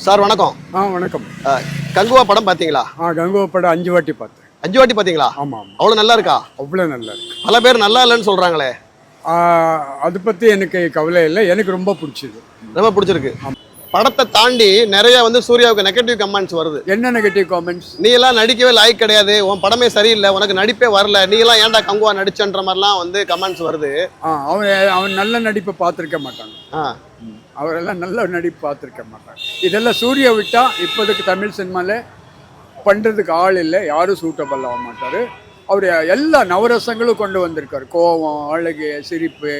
Sir வணக்கம். வணக்கம். கங்குவா படம் பார்த்தீங்களா? கங்குவா படம் 5 வாட்டி பார்த்தேன். 5 வாட்டி பார்த்தீங்களா? ஆமாம். அவ்வளோ நல்லா இருக்கா? அவ்வளோ நல்லா இருக்கு. பல பேர் நல்லா இல்லைன்னு சொல்கிறாங்களே. அதை பற்றி எனக்கு கவலை இல்லை, எனக்கு ரொம்ப பிடிச்சது. ரொம்ப பிடிச்சிருக்கு. படத்தை தாண்டி நிறைய சூர்யாவுக்கு நெகட்டிவ் கமெண்ட்ஸ் வருது. என்ன நெகட்டிவ் காமெண்ட்ஸ்? நீ எல்லாம் நடிக்கவே லாய்க் கிடையாது, உன் படமே சரியில்லை, உனக்கு நடிப்பே வரல, நீ எல்லாம் ஏன்டா கங்குவா நடிச்சன்ற மாதிரிலாம் கமெண்ட்ஸ் வருது. அவன் நல்ல நடிப்பை பார்த்துருக்க மாட்டாங்க. அவரெல்லாம் நல்ல நடிப்பு பார்த்துருக்க மாட்டாங்க. இதெல்லாம் சூர்யா விட்டா இப்போதைக்கு தமிழ் சினிமாவில் பண்ணுறதுக்கு ஆள் இல்லை, யாரும் சூட்டபிள் ஆக மாட்டார். அவர் எல்லா நவரசங்களும் கொண்டு வந்திருக்கார். கோபம், அழகு, சிரிப்பு,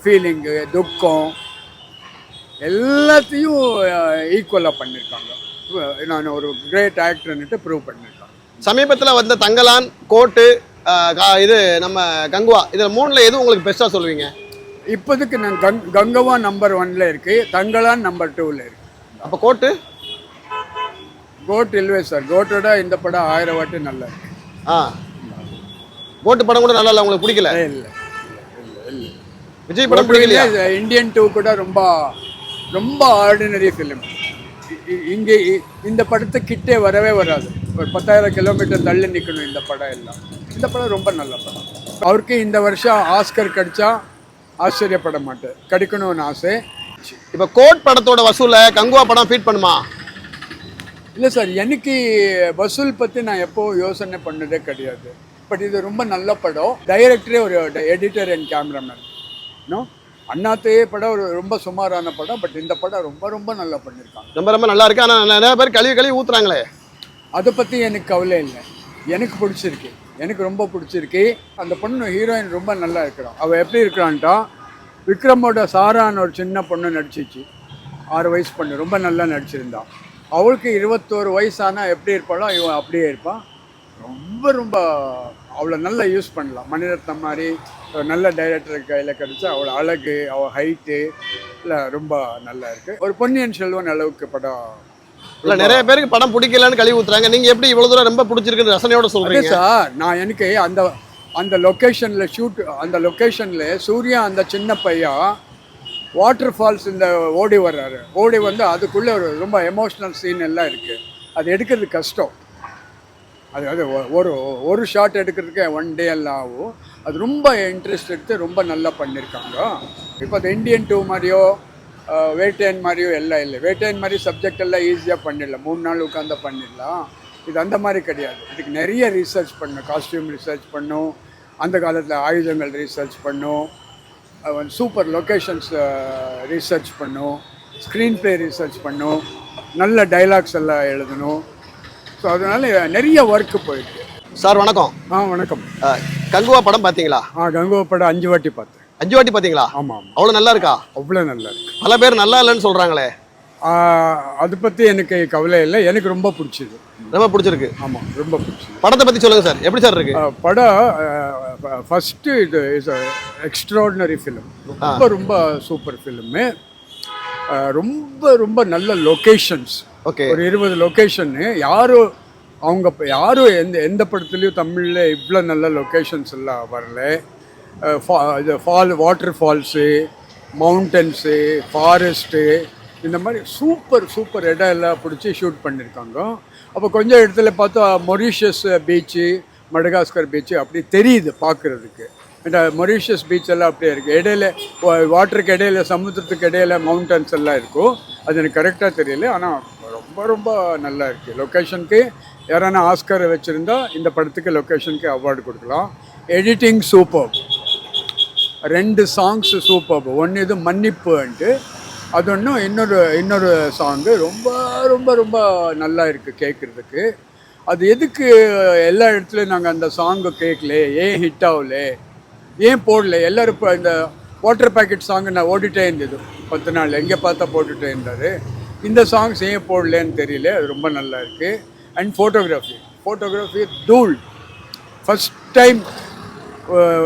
ஃபீலிங்கு, துக்கம் எல்லாத்தையும் ஈக்குவலாக பண்ணியிருக்காங்க. நான் ஒரு கிரேட் ஆக்டர்னுட்டு ப்ரூவ் பண்ணியிருக்காங்க. சமீபத்தில் வந்த தங்கலான், கோட்டு, இது நம்ம கங்குவா, இதில் 3ல் எது உங்களுக்கு பெஸ்ட்டாக சொல்லுவீங்க? இப்போதைக்கு நான் கங்கவா நம்பர் 1ல் இருக்குது, தங்கலான் நம்பர் 2ல் இருக்குது. அப்போ கோட்டு? கோட் இல்லவே சார், கோட்டோட இந்த படம் 1000 வாட்டி நல்லா இருக்கு. கோட்டு படம் கூட நல்லா இல்லை, உங்களுக்கு பிடிக்கல? இல்லை இல்லை, விஜய் படம் பிடிக்கலையா? இந்தியன் 2 கூட ரொம்ப ரொம்ப ஆர்டினரி ஃபிலிம். இங்கே இந்த படத்தை கிட்டே வரவே வராது. ஒரு 10,000 கிலோமீட்டர் தள்ளி நிற்கணும் இந்த படம் எல்லாம். இந்த படம் ரொம்ப நல்ல படம். அவருக்கு இந்த வருஷம் ஆஸ்கர் கிடைச்சா ஆச்சரியப்பட மாட்டேன், கிடைக்கணும்னு ஆசை. இப்போ கோட் படத்தோட வசூலை கங்குவா படம் ஃபீட் பண்ணுமா? இல்லை சார், எனக்கு வசூல் பற்றி நான் எப்போது யோசனை பண்ணதே கிடையாது. பட் இது ரொம்ப நல்ல படம். டைரக்டரே ஒரு எடிட்டர் அண்ட் கேமராமேன். இன்னும் அண்ணாத்தே படம் ஒரு ரொம்ப சுமாரான படம். பட் இந்த படம் ரொம்ப ரொம்ப நல்லா பண்ணியிருக்காங்க. ரொம்ப ரொம்ப நல்லா இருக்கு. ஆனால் நிறைய பேர் கழுவி ஊற்றுறாங்களே. அதை பற்றி எனக்கு கவலை இல்லை, எனக்கு பிடிச்சிருக்கு, எனக்கு ரொம்ப பிடிச்சிருக்கு. அந்த பொண்ணு ஹீரோயின் ரொம்ப நல்லா இருக்கிறான். அவள் எப்படி இருக்கிறான்ட்டா, விக்ரமோட சாரான்னு ஒரு சின்ன பொண்ணு நடிச்சிச்சு, 6 வயசு பொண்ணு, ரொம்ப நல்லா நடிச்சிருந்தான். அவளுக்கு 21 வயசானா எப்படி இருப்பாளோ இவன் அப்படியே இருப்பான். ரொம்ப ரொம்ப அவளை நல்லா யூஸ் பண்ணலாம். மணிரத்னம் மாதிரி ஒரு நல்ல டைரக்டர் கையில் கிடச்சா அவளை அழகு, அவள் ஹைட்டு இல்லை ரொம்ப நல்லா இருக்குது. ஒரு பொன்னியின் செல்வன் அளவுக்கு படம். இல்லை, நிறைய பேருக்கு படம் பிடிக்கலன்னு கழுவி ஊற்றுறாங்க. நீங்கள் எப்படி இவ்வளோ தூரம் ரொம்ப பிடிச்சிருக்குன்னு ரசனையோட சொல்கிறீங்க? சார், நான் எனக்கு அந்த லொக்கேஷனில் அந்த லொக்கேஷனில் சூர்யா அந்த சின்ன பையன் வாட்டர் ஃபால்ஸ் இந்த ஓடி வர்றாரு, ஓடி வந்து அதுக்குள்ளே ஒரு ரொம்ப எமோஷ்னல் சீன் எல்லாம் இருக்குது. அது எடுக்கிறது கஷ்டம். அது ஒரு ஷாட் எடுக்கிறதுக்கு 1 டே எல்லாம் ஆகும். அது ரொம்ப இன்ட்ரெஸ்ட் எடுத்து ரொம்ப நல்லா பண்ணியிருக்காங்க. இப்போ அது இந்தியன் 2 மாதிரியோ வேட்டையன் மாதிரியோ எல்லாம் இல்லை. வேட்டையன் மாதிரி சப்ஜெக்ட் எல்லாம் ஈஸியாக பண்ணிடலாம், 3 நாள் உட்காந்து பண்ணிடலாம். இது அந்த மாதிரி கிடையாது. இதுக்கு நிறைய ரிசர்ச் பண்ணும், காஸ்டியூம் ரிசர்ச் பண்ணும், அந்த காலத்தில் ஆயுதங்கள் ரிசர்ச் பண்ணும், சூப்பர் லொக்கேஷன்ஸ் ரிசர்ச் பண்ணும், ஸ்க்ரீன் ப்ளே ரிசர்ச் பண்ணும், நல்ல டைலாக்ஸ் எல்லாம் எழுதணும். ஸோ அதனால் நிறைய ஒர்க்கு போயிருக்கு. சார் வணக்கம். வணக்கம். கங்குவா படம் பார்த்தீங்களா? கங்குவா படம் 5 வாட்டி பார்த்தேன். 5 வாட்டி பார்த்தீங்களா? ஆமாம். அவ்வளோ நல்லா இருக்கா? அவ்வளோ நல்லா இருக்கு. பல பேர் நல்லா இல்லைன்னு சொல்கிறாங்களே. அதை பற்றி எனக்கு கவலை இல்லை, எனக்கு ரொம்ப பிடிச்சது. ரொம்ப பிடிச்சிருக்கு. ஆமாம், ரொம்ப பிடிச்சது. படத்தை பற்றி சொல்லுங்கள் சார், எப்படி சார் இருக்கு படம்? ஃபஸ்ட்டு இது இஸ் எக்ஸ்ட்ராடினரி ஃபிலிம். ரொம்ப ரொம்ப சூப்பர் ஃபிலிமு. ரொம்ப ரொம்ப நல்ல லொக்கேஷன்ஸ். ஓகே. ஒரு 20 லொக்கேஷன்னு யாரும் எந்த படத்துலையும் தமிழில் இவ்வளோ நல்ல லொக்கேஷன்ஸ் எல்லாம் வரல. இது வாட்டர் ஃபால்ஸு, மவுண்டன்ஸு, ஃபாரஸ்ட்டு, இந்த மாதிரி சூப்பர் இடம் எல்லாம் பிடிச்சி ஷூட் பண்ணியிருக்காங்க. அப்போ கொஞ்சம் இடத்துல பார்த்தா மொரீஷியஸ் பீச்சு, மடகாஸ்கர் பீச்சு அப்படி தெரியுது பார்க்குறதுக்கு. இந்த மொரீஷியஸ் பீச் எல்லாம் அப்படியே இருக்குது. இடையில வாட்டருக்கு இடையில, சமுத்திரத்துக்கு இடையில மவுண்டன்ஸ் எல்லாம் இருக்கும். அது எனக்கு கரெக்டாக தெரியல, ஆனால் ரொம்ப ரொம்ப நல்லா இருக்குது. லொக்கேஷனுக்கு யாரானா ஆஸ்கரை வச்சுருந்தா இந்த படத்துக்கு லொக்கேஷனுக்கு அவார்டு கொடுக்கலாம். Editing super, 2 songs super. ஒன்று இது மன்னிப்புன்ட்டு, அது ஒன்றும் இன்னொரு சாங்கு ரொம்ப ரொம்ப ரொம்ப நல்லா இருக்குது கேட்குறதுக்கு. அது எதுக்கு எல்லா இடத்துலையும் நாங்கள் அந்த சாங்கு கேட்கல, ஏன் ஹிட் ஆகல, ஏன் போடல? எல்லோரும் இப்போ இந்த வாட்டர் பேக்கெட் சாங்கு நான் ஓடிட்டே இருந்தது 10 நாள், எங்கே பார்த்தா போட்டுகிட்டே இருந்தார். இந்த சாங்ஸ் ஏன் போடலன்னு தெரியல. அது ரொம்ப நல்லா இருக்குது. அண்ட் ஃபோட்டோகிராஃபி தூள். ஃபஸ்ட் டைம்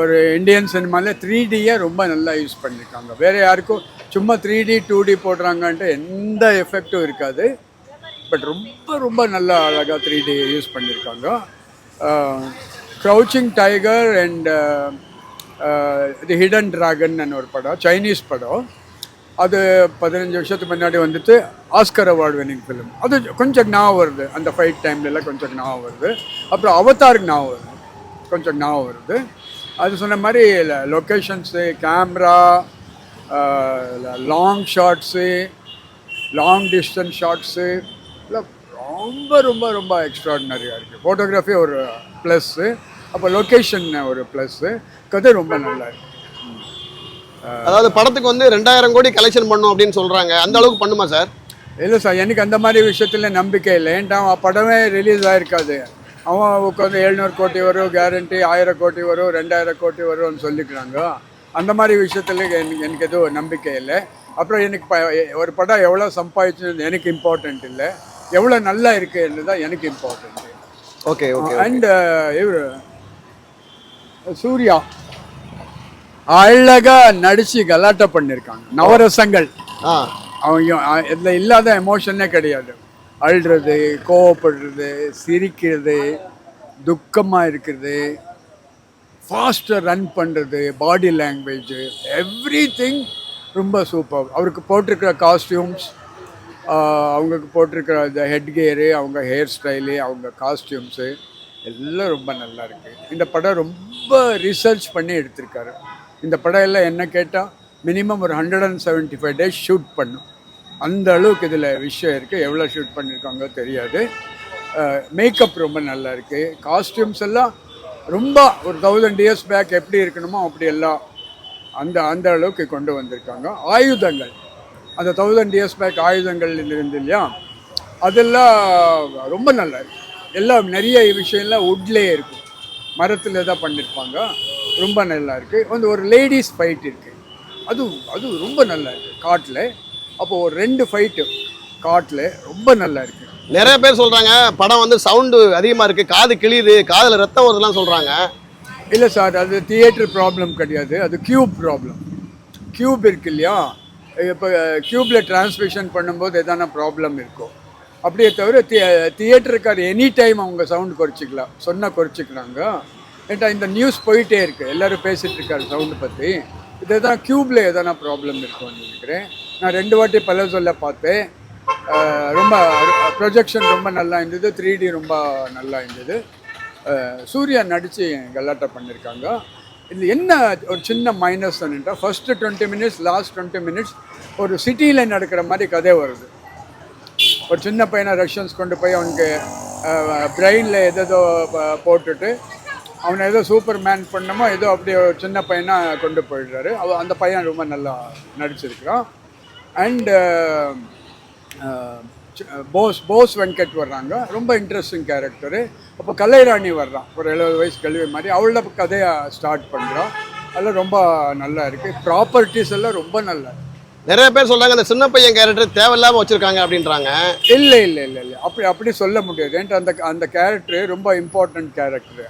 ஒரு இந்தியன் சினிமாவில் 3Dயை ரொம்ப நல்லா யூஸ் பண்ணியிருக்காங்க. வேறு யாருக்கும் சும்மா 3D 2D போடுறாங்கன்ட்டு எந்த எஃபெக்டும் இருக்காது. பட் ரொம்ப ரொம்ப நல்லா அழகாக 3D யூஸ் பண்ணியிருக்காங்க. Crouching tiger and the hidden dragon ஒரு படம், சைனீஸ் படம். அது 15 வருஷத்துக்கு முன்னாடி வந்துட்டு ஆஸ்கர் அவார்டு வின்னிங் ஃபிலிம். அது கொஞ்சம் ஞாபகம் வருது, அந்த ஃபைட் டைம்லலாம் கொஞ்சம் ஞாபகம் வருது. அப்புறம் அவதாருக்கு ஞாபகம் வருது, கொஞ்சம் ஞாபகம் வருது. அது சொன்ன மாதிரி locations, camera, long shots, long distance shots எல்லாம் ரொம்ப ரொம்ப ரொம்ப எக்ஸ்ட்ராடினரியாக இருக்குது. ஃபோட்டோகிராஃபி ஒரு ப்ளஸ்ஸு, அப்போ லொக்கேஷன் ஒரு ப்ளஸ்ஸு, கதை ரொம்ப நல்லா இருக்குது. அதாவது படத்துக்கு வந்து 2000 கோடி கலெக்ஷன் பண்ணும் அப்படின்னு சொல்றாங்க, அந்த அளவுக்கு பண்ணுமா சார்? இல்லை சார், எனக்கு அந்த மாதிரி விஷயத்தில் நம்பிக்கை இல்லை. ஏன்டா படமே ரிலீஸ் ஆகிருக்காது, அவன் உட்காந்து 700 கோடி வரும் கேரண்டி, 1000 கோடி வரும், 2000 கோடி வரும்னு சொல்லிக்கிறாங்க. அந்த மாதிரி விஷயத்தில் எனக்கு எதுவும் நம்பிக்கை இல்லை. அப்புறம் எனக்கு ஒரு படம் எவ்வளோ சம்பாதிச்சுன்னு எனக்கு இம்பார்ட்டண்ட் இல்லை, எவ்வளோ நல்லா இருக்குன்னு தான் எனக்கு இம்பார்ட்டண்ட். Okay okay. அண்ட் இவர் சூர்யா அழகா நடிச்சு கலாட்டா பண்ணியிருக்காங்க. நவரசங்கள் அவங்க இதில் இல்லாத எமோஷனே கிடையாது. அழுறது, கோவப்படுறது, சிரிக்கிறது, துக்கமாக இருக்கிறது, ஃபாஸ்ட்டாக ரன் பண்ணுறது, பாடி லாங்குவேஜ், எவ்ரி திங் ரொம்ப சூப்பர். அவருக்கு போட்டிருக்கிற காஸ்டியூம்ஸ், அவங்களுக்கு போட்டிருக்கிற இந்த ஹெட் கியரு, அவங்க ஹேர் ஸ்டைலு, அவங்க காஸ்டியூம்ஸு எல்லாம் ரொம்ப நல்லா இருக்குது. இந்த படம் ரொம்ப ரிசர்ச் பண்ணி எடுத்திருக்காரு. இந்த படம் எல்லாம் என்ன கேட்டால் மினிமம் ஒரு 175 டேஸ் ஷூட் பண்ணும், அந்த அளவுக்கு இதில் விஷயம் இருக்குது. எவ்வளோ ஷூட் பண்ணியிருக்காங்க தெரியாது. மேக்கப் ரொம்ப நல்லா இருக்குது. காஸ்டியூம்ஸ் எல்லாம் ரொம்ப ஒரு 1000 இயர்ஸ் பேக் எப்படி இருக்கணுமோ அப்படி எல்லாம் அந்த அளவுக்கு கொண்டு வந்திருக்காங்க. ஆயுதங்கள், அந்த 1000 இயர்ஸ் பேக் ஆயுதங்கள் இருந்து இல்லையா, அதெல்லாம் ரொம்ப நல்லா இருக்குது. எல்லாம் நிறைய விஷயம்லாம் வுட்லேயே இருக்கும், மரத்தில் தான் பண்ணியிருப்பாங்க, ரொம்ப நல்லா இருக்குது. வந்து ஒரு லேடிஸ் ஃபைட் இருக்குது, அது ரொம்ப நல்லா இருக்குது காட்டில். அப்போது ஒரு 2 ஃபைட்டு காட்டில் ரொம்ப நல்லா இருக்குது. நிறைய பேர் சொல்கிறாங்க படம் வந்து சவுண்டு அதிகமாக இருக்குது, காது கிழியுது, காதில் ரத்தம் வருதுலாம் சொல்கிறாங்க. இல்லை சார், அது தியேட்டர் ப்ராப்ளம் கிடையாது, அது கியூப் ப்ராப்ளம். கியூப் இருக்கு இல்லையா, இப்போ கியூப்பில் டிரான்ஸ்மிஷன் பண்ணும்போது எதான ப்ராப்ளம் இருக்கும். அப்படியே தவிர தியேட்டருக்கார் எனி டைம் அவங்க சவுண்டு குறைச்சிக்கலாம், சொன்னால் குறைச்சிக்கிறாங்க. ஏன்டா இந்த நியூஸ் போயிட்டே இருக்குது, எல்லோரும் பேசிகிட்டு இருக்காரு சவுண்டு பற்றி. இதை தான் க்யூப்பில் எதனா ப்ராப்ளம் இருக்கும்னு நினைக்கிறேன். நான் 2 வாட்டி பல சொல்ல பார்த்தேன். ரொம்ப ப்ரொஜெக்ஷன் ரொம்ப நல்லா இருந்தது, 3D ரொம்ப நல்லா இருந்தது. சூர்யா நடித்து கலாட்டா பண்ணியிருக்காங்க. இது என்ன ஒரு சின்ன மைனஸ் என்னென்னா, ஃபஸ்ட்டு 20 மினிட்ஸ், லாஸ்ட் 20 மினிட்ஸ் ஒரு சிட்டியில் நடக்கிற மாதிரி கதை வருது. ஒரு சின்ன பையனை ரஷ்யன்ஸ் கொண்டு போய் அவனுக்கு பிரெயினில் எதோ போட்டுட்டு அவனை ஏதோ சூப்பர் மேன் பண்ணமோ ஏதோ அப்படியே ஒரு சின்ன பையனாக கொண்டு போயிடுறாரு. அந்த பையன் ரொம்ப நல்லா நடிச்சிருக்கிறான். அண்டு போஸ் வெங்கட் வர்றாங்க, ரொம்ப இன்ட்ரெஸ்டிங் கேரக்டரு. அப்போ கலைராணி வர்றான், ஒரு 70 வயசு கல்வி மாதிரி, அவளோட கதையை ஸ்டார்ட் பண்ணுறான். அதெல்லாம் ரொம்ப நல்லா இருக்குது. ப்ராப்பர்ட்டிஸ் எல்லாம் ரொம்ப நல்லா இருக்குது. நிறைய பேர் சொல்கிறாங்க அந்த சின்ன பையன் கேரக்டர் தேவையில்லாமல் வச்சுருக்காங்க அப்படின்றாங்க. இல்லை இல்லை இல்லை இல்லை, அப்படி சொல்ல முடியாது. ஏன்ட்டா அந்த கேரக்டரு ரொம்ப இம்பார்ட்டண்ட் கேரக்டரு.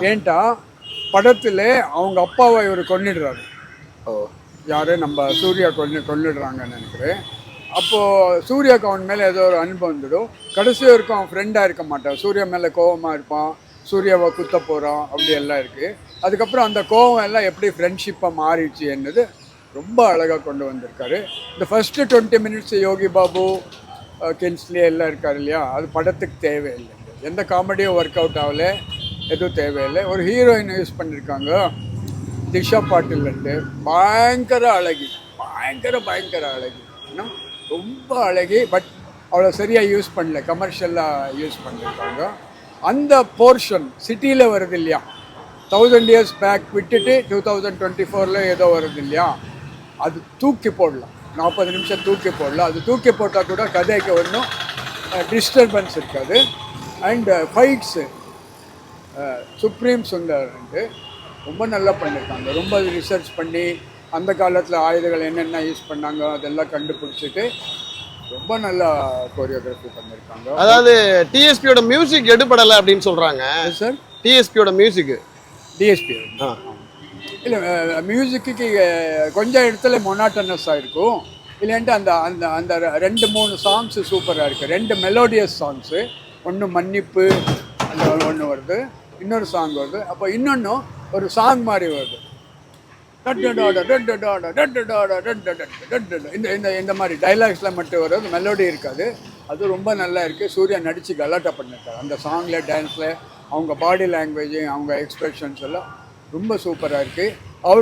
ஏன்ட்டா படத்தில் அவங்க அப்பாவை இவர் கொன்னிடுறாரு. யார், நம்ம சூர்யா கொன்னிடுறாங்கன்னு நினைக்கிறேன். அப்போது சூர்யாவுக்கு அவன் மேலே ஏதோ ஒரு அனுபவம் வந்துடும். கடைசி வரைக்கும் அவன் ஃப்ரெண்டாக இருக்க மாட்டான், சூர்யா மேலே கோபமாக இருப்பான், சூர்யாவை குத்த போகிறான், அப்படி எல்லாம் இருக்குது. அதுக்கப்புறம் அந்த கோபம் எல்லாம் எப்படி ஃப்ரெண்ட்ஷிப்பாக மாறிடுச்சு என்னது ரொம்ப அழகாக கொண்டு வந்திருக்காரு. இந்த first 20 minutes Yogi Babu, Kingsley எல்லாம் இருக்கார் இல்லையா, அது படத்துக்கு தேவையில்லை. எந்த காமெடியும் ஒர்க் அவுட் ஆகலை, எதுவும் தேவையில்லை. ஒரு ஹீரோயின் யூஸ் பண்ணியிருக்காங்க, திஷா பாட்டில்ட்டு, பயங்கர அழகி, பயங்கர அழகி, ரொம்ப அழகி. பட் அவ்வளோ சரியாக யூஸ் பண்ணல, கமர்ஷியலாக யூஸ் பண்ணியிருக்காங்க. அந்த போர்ஷன் சிட்டியில் வருது இல்லையா, 1000 இயர்ஸ் பேக் விட்டுட்டு 2024 ஏதோ வருது இல்லையா, அது தூக்கி போடலாம். 40 நிமிஷம் தூக்கி போடலாம். அது தூக்கி போட்டால் கூட கதைக்கு ஒன்றும் டிஸ்டர்பன்ஸ் இருக்காது. அண்டு ஃபைட்ஸு சுப்ரீம் சுந்தர்ன்ட்டு ரொம்ப நல்லா பண்ணியிருக்காங்க. ரொம்ப ரிசர்ச் பண்ணி அந்த காலத்தில் ஆயுதங்கள் என்னென்ன யூஸ் பண்ணாங்க அதெல்லாம் கண்டுபிடிச்சிட்டு ரொம்ப நல்லா கோரியோகிராஃபி பண்ணியிருக்காங்க. அதாவது டிஎஸ்பியோட மியூசிக் எடுபடலை அப்படின்னு சொல்கிறாங்க சார். டிஎஸ்பியோட மியூசிக்கு, டிஎஸ்பி இல்லை, மியூசிக்கு கொஞ்சம் இடத்துல மொனாட்டனஸாக இருக்கும். இல்லைன்ட்டு அந்த அந்த அந்த 2-3 சாங்ஸு சூப்பராக இருக்குது. 2 மெலோடியஸ் சாங்ஸு, ஒன்று மன்னிப்பு அந்த ஒன்று வருது, இன்னொரு சாங் வருது. அப்போ இன்னொன்று ஒரு சாங் மாதிரி வருது. இந்த இந்த இந்த மாதிரி டைலாக்ஸில் மட்டும் வரும், மெலோடி இருக்காது. அது ரொம்ப நல்லா இருக்குது. சூர்யா நடித்து கலாட்டா பண்ணியிருக்காரு அந்த சாங்கில், டான்ஸில். அவங்க பாடி லாங்குவேஜ், அவங்க எக்ஸ்பிரஷன்ஸ் எல்லாம் ரொம்ப சூப்பராக இருக்குது.